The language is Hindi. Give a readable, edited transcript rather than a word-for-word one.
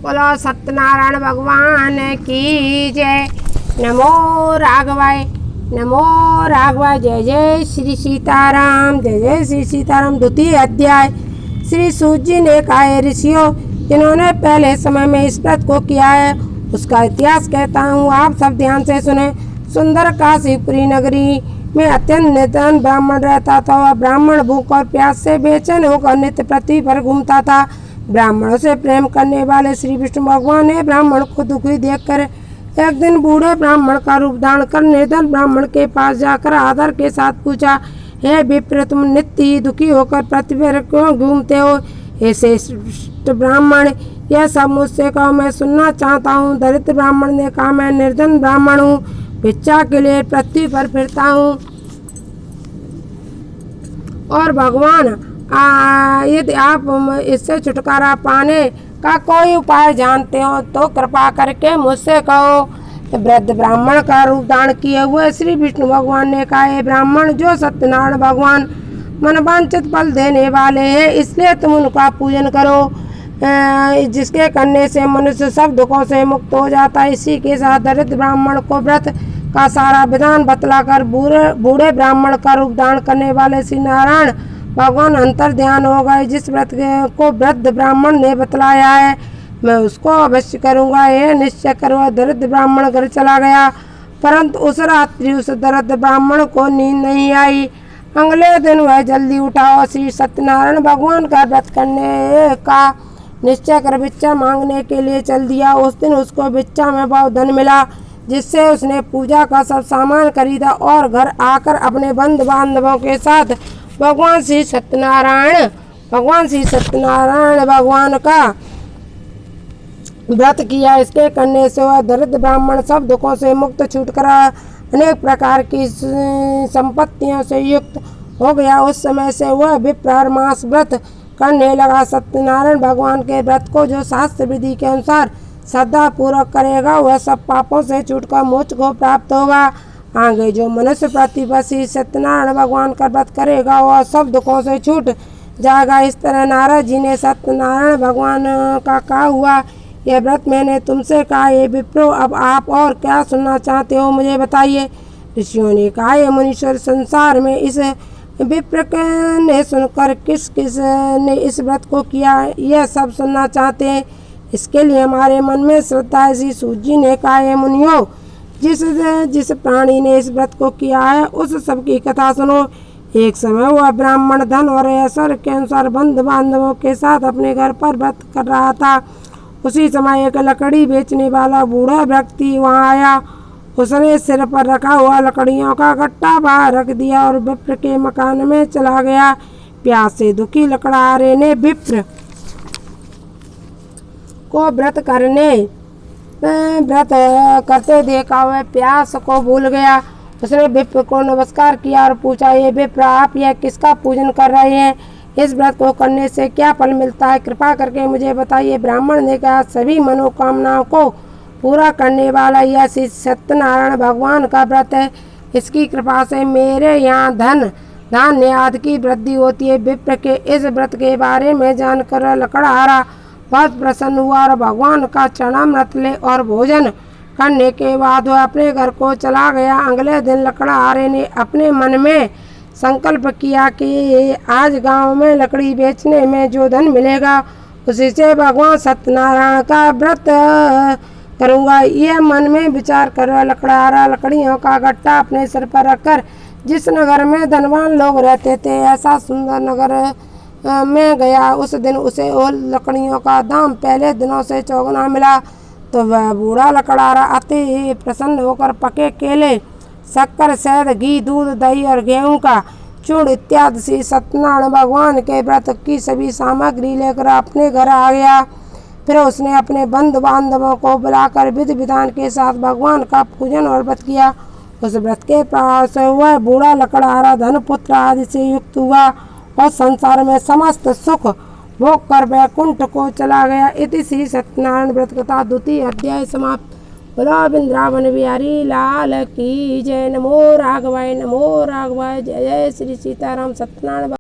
बोलो सत्यनारायण भगवान की जय। नमो राघवाय, नमो राघवाय। जय जय श्री सीताराम, जय जय श्री सीताराम। द्वितीय अध्याय। श्री सूत जी ने कहा, है ऋषियों, जिन्होंने पहले समय में इस व्रत को किया है उसका इतिहास कहता हूँ, आप सब ध्यान से सुने। सुंदर काशीपुरी नगरी में अत्यंत निर्धन ब्राह्मण रहता था। वह ब्राह्मण भूख और प्यास से बेचैन होकर नित्य पृथ्वी पर घूमता था। ब्राह्मणों से प्रेम करने वाले श्री विष्णु भगवान ने ब्राह्मण को दुखी देखकर एक दिन बूढ़े ब्राह्मण का रूप धारण कर निर्धन ब्राह्मण के पास जाकर आदर के साथ पूछा, हे विप्र, तुम नित्य ही दुखी होकर पृथ्वी पर क्यों घूमते हो? हे श्रेष्ठ ब्राह्मण, यह सब मुझसे कहो, मैं सुनना चाहता हूँ। दरिद्र ब्राह्मण ने कहा, मैं निर्धन ब्राह्मण हूँ, भिक्षा के लिए पृथ्वी पर फिरता हूँ और भगवान यदि आप इससे छुटकारा पाने का कोई उपाय जानते हो तो कृपा करके मुझसे कहो। वृद्ध ब्राह्मण का रूप धारण किए हुए श्री विष्णु भगवान ने कहा, हे ब्राह्मण, जो सत्यनारायण भगवान मनवांछित फल देने वाले हैं, इसलिए तुम उनका पूजन करो, जिसके करने से मनुष्य सब दुखों से मुक्त हो जाता है। इसी के साथ दरिद्र ब्राह्मण को व्रत का सारा विधान बतलाकर बूढ़े ब्राह्मण का रूप धारण करने वाले श्री नारायण भगवान अंतर ध्यान हो गए। जिस व्रत को वृद्ध ब्राह्मण ने बतलाया है मैं उसको अवश्य करूँगा, यह निश्चय करो। दरिद्र ब्राह्मण घर चला गया, परंतु उस रात्रि उस दरिद्र ब्राह्मण को नींद नहीं आई। अगले दिन वह जल्दी उठा और श्री सत्यनारायण भगवान का व्रत करने का निश्चय कर भिक्षा मांगने के लिए चल दिया। उस दिन उसको भिक्षा में बहुत धन मिला, जिससे उसने पूजा का सब सामान खरीदा और घर आकर अपने बंधु बांधवों के साथ भगवान श्री सत्यनारायण भगवान का व्रत किया। इसके करने से वह दरिद्र ब्राह्मण सब दुखों से मुक्त छूटकर अनेक प्रकार की संपत्तियों से युक्त हो गया। उस समय से वह विप्र मास व्रत करने लगा। सत्यनारायण भगवान के व्रत को जो शास्त्र विधि के अनुसार श्रद्धा पूर्वक करेगा वह सब पापों से छूटकर मोक्ष को प्राप्त होगा। आगे जो मनुष्य पृथ्वी पर श्री सत्यनारायण भगवान का व्रत करेगा वह सब दुखों से छूट जाएगा। इस तरह नारद जी ने सत्यनारायण भगवान का कहा हुआ यह व्रत मैंने तुमसे कहा। ये विप्रो, अब आप और क्या सुनना चाहते हो मुझे बताइए। ऋषियों ने कहा, ये मुनीश्वर, संसार में इस विप्र ने सुनकर किस किस ने इस व्रत को किया यह सब सुनना चाहते हैं। इसके लिए हमारे मन में श्रद्धा है। श्री सूत जी ने कहा, हे मुनियों, जिस प्राणी ने इस व्रत को किया है उस सब की कथा सुनो। एक समय वह ब्राह्मण धन और ऐश्वर्य के अनुसार बंधु बांधवों के साथ अपने घर पर व्रत कर रहा था। उसी समय एक लकड़ी बेचने वाला बूढ़ा व्यक्ति वहां आया। उसने सिर पर रखा हुआ लकड़ियों का गट्टा बाहर रख दिया और विप्र के मकान में चला गया। प्यास से दुखी लकड़हारे ने विप्र को व्रत करते देखा। वह प्यास को भूल गया। उसने विप्र को नमस्कार किया और पूछा, ये विप्र, आप यह किसका पूजन कर रहे हैं? इस व्रत को करने से क्या फल मिलता है? कृपा करके मुझे बताइए। ब्राह्मण ने कहा, सभी मनोकामनाओं को पूरा करने वाला यह श्री सत्यनारायण भगवान का व्रत है। इसकी कृपा से मेरे यहाँ धन धान्य आदि की वृद्धि होती है। विप्र के इस व्रत के बारे में जानकर लकड़हारा बहुत प्रसन्न हुआ और भगवान का चरणामृत ले और भोजन करने के बाद वह अपने घर को चला गया। अगले दिन लकड़हारे ने अपने मन में संकल्प किया कि आज गांव में लकड़ी बेचने में जो धन मिलेगा उसी से भगवान सत्यनारायण का व्रत करूंगा। यह मन में विचार कर लकड़हारा लकड़ियों का गट्टा अपने सिर पर रखकर जिस नगर में धनवान लोग रहते थे ऐसा सुंदर नगर में गया। उस दिन उसे लकड़ियों का दाम पहले दिनों से चौगुना मिला। तो वह बूढ़ा लकड़हारा अति प्रसन्न होकर पके केले, शक्कर, शहद, घी, दूध, दही और गेहूं का चूर्ण इत्यादि श्री सत्यनारायण भगवान के व्रत की सभी सामग्री लेकर अपने घर आ गया। फिर उसने अपने बंधु बांधवों को बुलाकर विधि विधान के साथ भगवान का पूजन और व्रत किया। उस व्रत के प्रभाव से वह बूढ़ा लकड़हारा धन पुत्र आदि से युक्त हुआ और संसार में समस्त सुख भोग कर वैकुंठ को चला गया। इति श्री सत्यनारायण व्रत कथा द्वितीय अध्याय समाप्त। बोलो वृंदावन बिहारी लाल की जय। नमो राघवाय, नमो राघवाय। जय जय श्री सीताराम। सत्यनारायण।